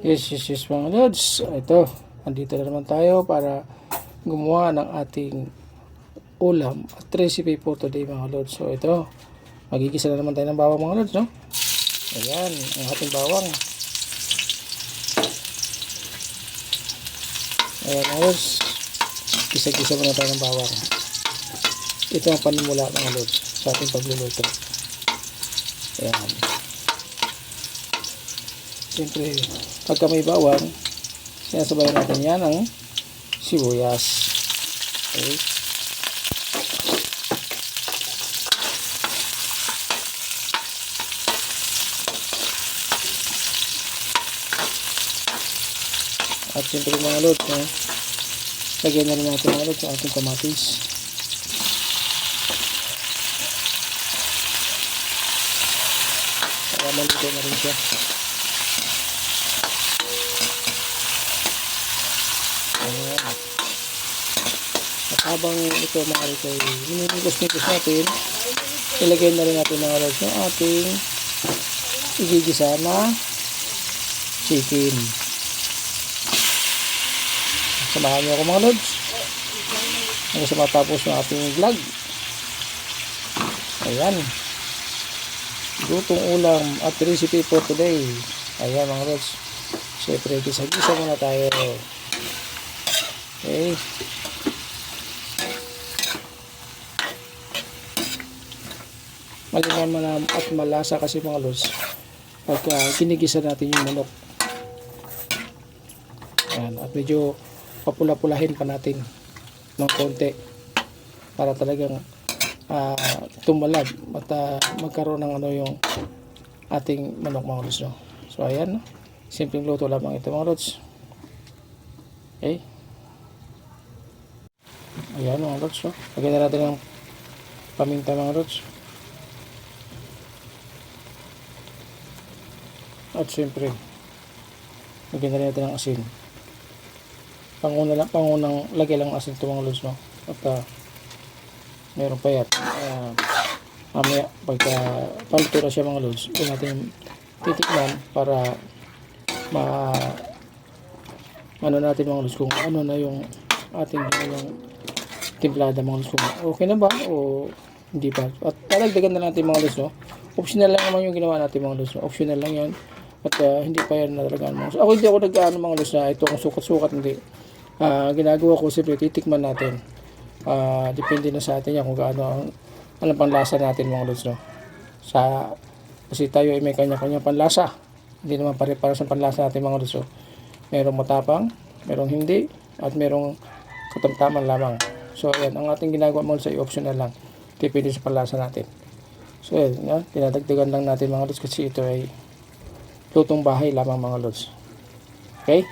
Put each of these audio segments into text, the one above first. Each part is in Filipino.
Yes mga lods. Ito, andito na naman tayo para gumawa ng ating ulam at recipe for today mga lods. So ito, magigisa na naman tayo ng bawang mga lods, no? Ayan, ang ating bawang. Ayan mga lods, gisa-gisa muna tayo ng bawang. Ito ang panimula mga lods sa ating pagluluto. Ayan. Siyempre, pagka may bawang, sinasabayan natin yan ng sibuyas. Okay. At siyempre mga lods, lagyan na rin natin mga lods ang ating kamatis. Para malito na rin siya. Ayan. At habang ito mga lods ay minimikos-mikos natin, ilagay na rin natin mga lods yung ating igigisa na chicken. Samahan niyo ako mga lods hanggang sa matapos yung ating vlog. Ayan, lutong ulam at recipe for today. Ayan mga lods, syempre gisa-gisa muna tayo. Okay, malinam at malasa kasi mga lods pagka ginigisa natin yung manok. Ayan, at medyo papula-pulahin pa natin ng konti para talagang tumalab at magkaroon ng yung ating manok mga lods, no? So ayan, no? Simpleng luto lamang ito mga lods. Okay, ayan mga lods, no? Lagyan na natin ng paminta mga lods. At siyempre lagyan na rin natin ng asin. Pangunang lagay lang ng asin ito mga lods, no? At meron pa yan. Mamaya pagka paluto na siya mga lods, doon natin titikman para ano natin mga lods kung ano na yung ating timplada mga lods, kung okay na ba o hindi pa. At talagdagan na natin mga lods, no? Optional lang naman yung ginawa natin mga lods, no? Optional lang yan. At hindi pa yan natalagaan mga lods. Ako hindi ako nag-ano mga lods na ito kung sukat-sukat, hindi. Ginagawa ko siyempre titikman natin. Depende na sa atin yan kung gaano ang panlasa natin mga lods, no? Kasi tayo ay may kanya-kanya panlasa. Hindi naman pare-pares ang panlasa natin mga lods, no? Merong matapang, merong hindi, at merong katamtaman lamang. So ayan, ang ating ginagawa mga lods ay optional lang. Depende sa panlasa natin. So ayan, dinadagdagan lang natin mga lods kasi ito ay lutong bahay lamang mga lods. Okay?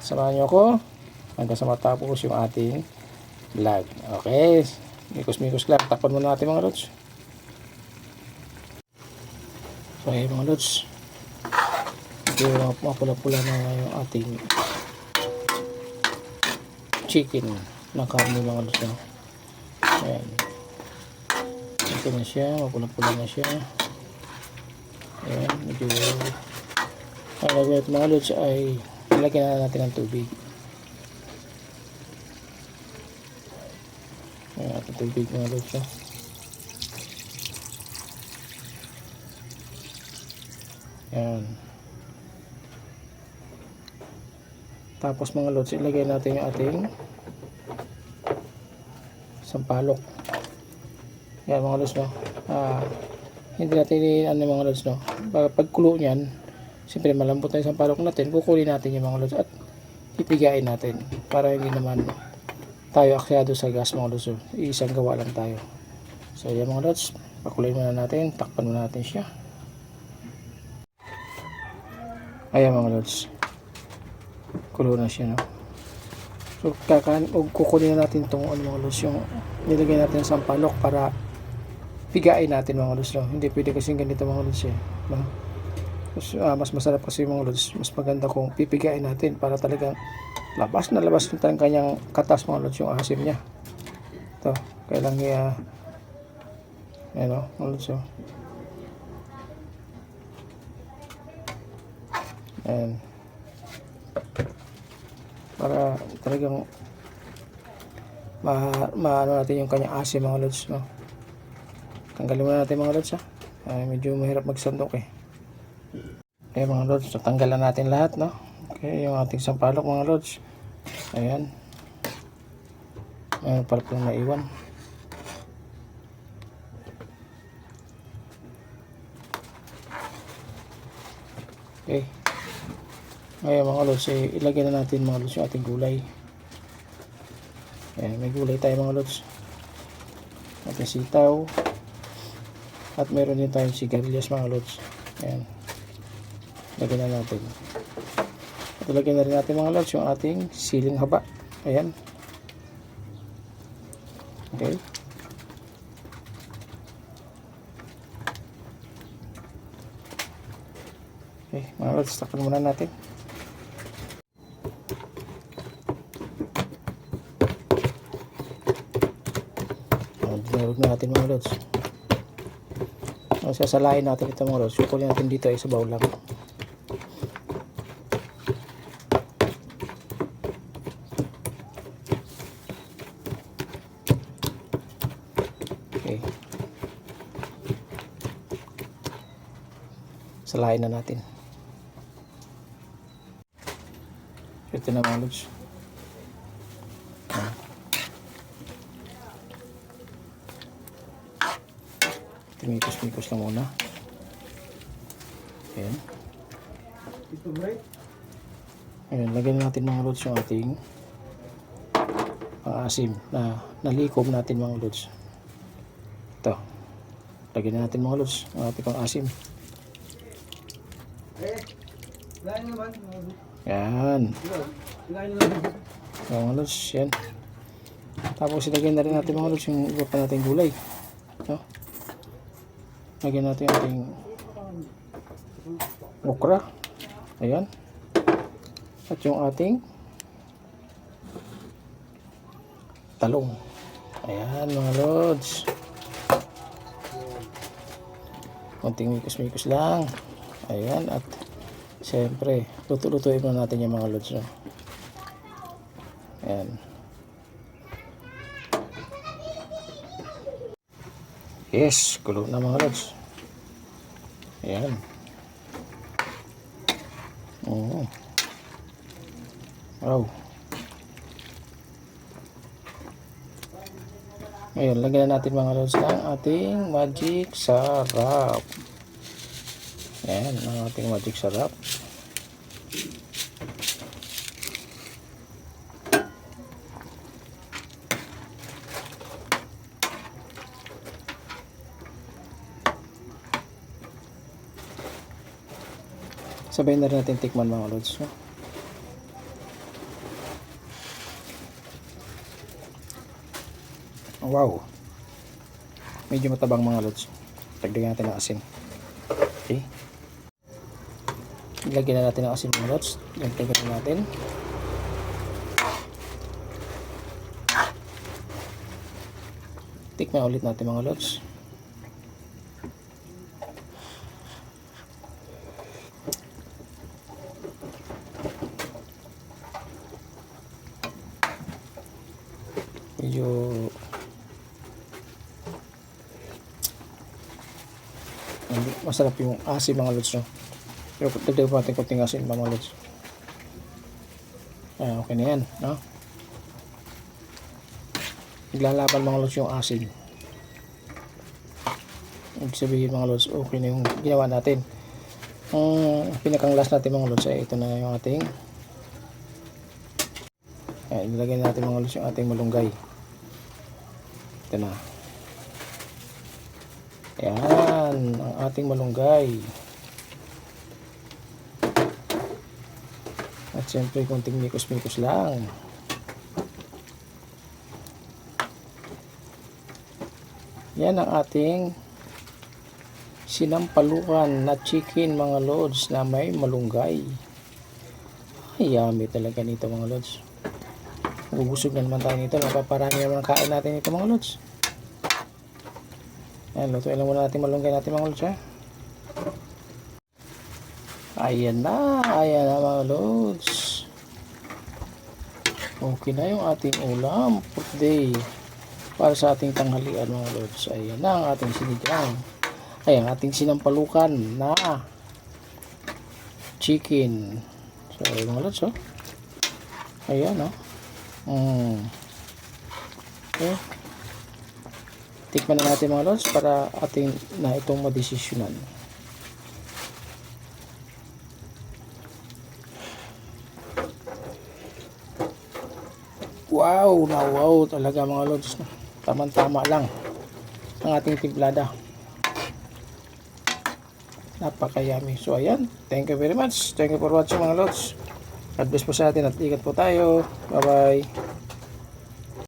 Samahan nyo ako hanggang sa matapos yung ating vlog. Okay, mikos-mikos lang. Takpan muna natin mga lods. So ayun mga lods, medyo mapula-pula na yung ating chicken na karne mga lods, no? Ayan, ito na siya, mapula-pula na siya. Ayan, medyo ang lagay mga lods ay lagyan na natin ng tubig. Ayan, ating tubig mga lods, no? Ayan. Tapos mga lods, ilagay natin yung ating sampalok. Ayan mga lods, no? Hindi natin ano mga lods, no? Pagkulo niyan, siyempre malambot na yung sampalok natin, kukunin natin yung mga lods at ipigain natin para hindi naman tayo akyado sa gas mga lods. Isang gawa lang tayo. So yan mga lods, pakuluin muna natin, takpan muna natin siya. Ayan mga lods, kulo na siya, no? So kukunin na natin itong mga lods, yung nilagay natin sa sampalok para pigain natin mga lods, no? Hindi pwede kasing ganito mga lods, no? Mas masarap kasi mga lods, mas maganda kung pipigain natin para talagang labas na labas yung kanyang katas mga lods, yung asim niya. Ito, kailangan ayan o, mga lods, Ayan. Para talagang maano natin yung kanyang asim mga lods, no? Tanggalin muna natin mga lods, ha. Medyo mahirap magsandok eh. Okay mga lods, so tanggalan natin lahat, no? Okay, yung ating sampalok mga lods. Ayan. Ayan, para pong naiwan. Okay. Ngayon mga lods, ilagay na natin mga lods yung ating gulay. Ayan, may gulay tayo mga lods. Ating sitaw. At meron din tayong sigarilyas mga lods. Ayan. Lagyan na natin. At ilagay na rin natin mga lods yung ating siling haba. Ayan. Okay. Okay, mga lods, takpan muna natin. Dinarog na natin mga lods. Sasalain natin ito mga lods. Kukunin natin dito ay sa bawl lang. Okay. Salain na natin. Ito na mga lods. Mikos-mikos lang muna. Ayan. Ayan, lagyan natin mga lods yung ating pang-asim na nalikom natin mga lods. Ito. Lagyan natin mga lods yung ating pang-asim. Ayan. Mga lods, yan. Tapos ilagyan na rin natin mga lods yung iba pa nating gulay. Ito. Lagyan natin yung ating okra. Ayan. At yung ating talong. Ayan mga lods. Konting mikos-mikos lang. Ayan. At siyempre, luto-lutuin na natin yung mga lods. No? Ayan. Yes, kulo na mga lods. Ayan. Wow. Ngayon, lagyan na natin mga lods ng ating magic sarap. Ayan, ang ating magic sarap. Sabay na rin natin tikman mga lods. No? Wow. Medyo matabang mga lods. Tagdagan natin ng asin. Okay. Ilagyan na natin ng asin mga lods. Lagyan na natin. Tikman ulit natin mga lods. Medyo masarap yung asin mga lods, no? Pero dagdag pa natin konting asin mga lods. Okay na yan, no? Naglalaban mga lods yung asin. Ibig sabihin mga lods, okay na yung ginawa natin. Ang pinakang last natin mga lods ay ito na yung ating ilagay natin mga lods yung ating malunggay. Ito na. Ayan, ang ating malunggay. At siyempre, konting mikos-mikos lang. Yan ang ating sinampalukan na chicken mga lods na may malunggay. Ay, yummy talaga nito mga lods. Bubusog na naman tayo nito. Napaparami naman ang kain natin ito mga lods. Ayan, lutuin lang muna natin malunggay natin mga lods, ha? Ayan na mga lods. Okay na yung ating ulam for today. Para sa ating tanghalian mga lods. Ayan na ang ating sinigang. Ayan, ating sinampalukan na chicken. So, ayan mga lods, oh. Ayan, oh. Okay. Tikman na natin mga lods para ating na itong madesisyonan. Wow, na wow talaga mga lods. Tama-tama lang ang ating timplada. Napaka-yummy. So ayan, thank you very much. Thank you for watching mga lods. God bless po sa atin at ingat po tayo. Bye bye.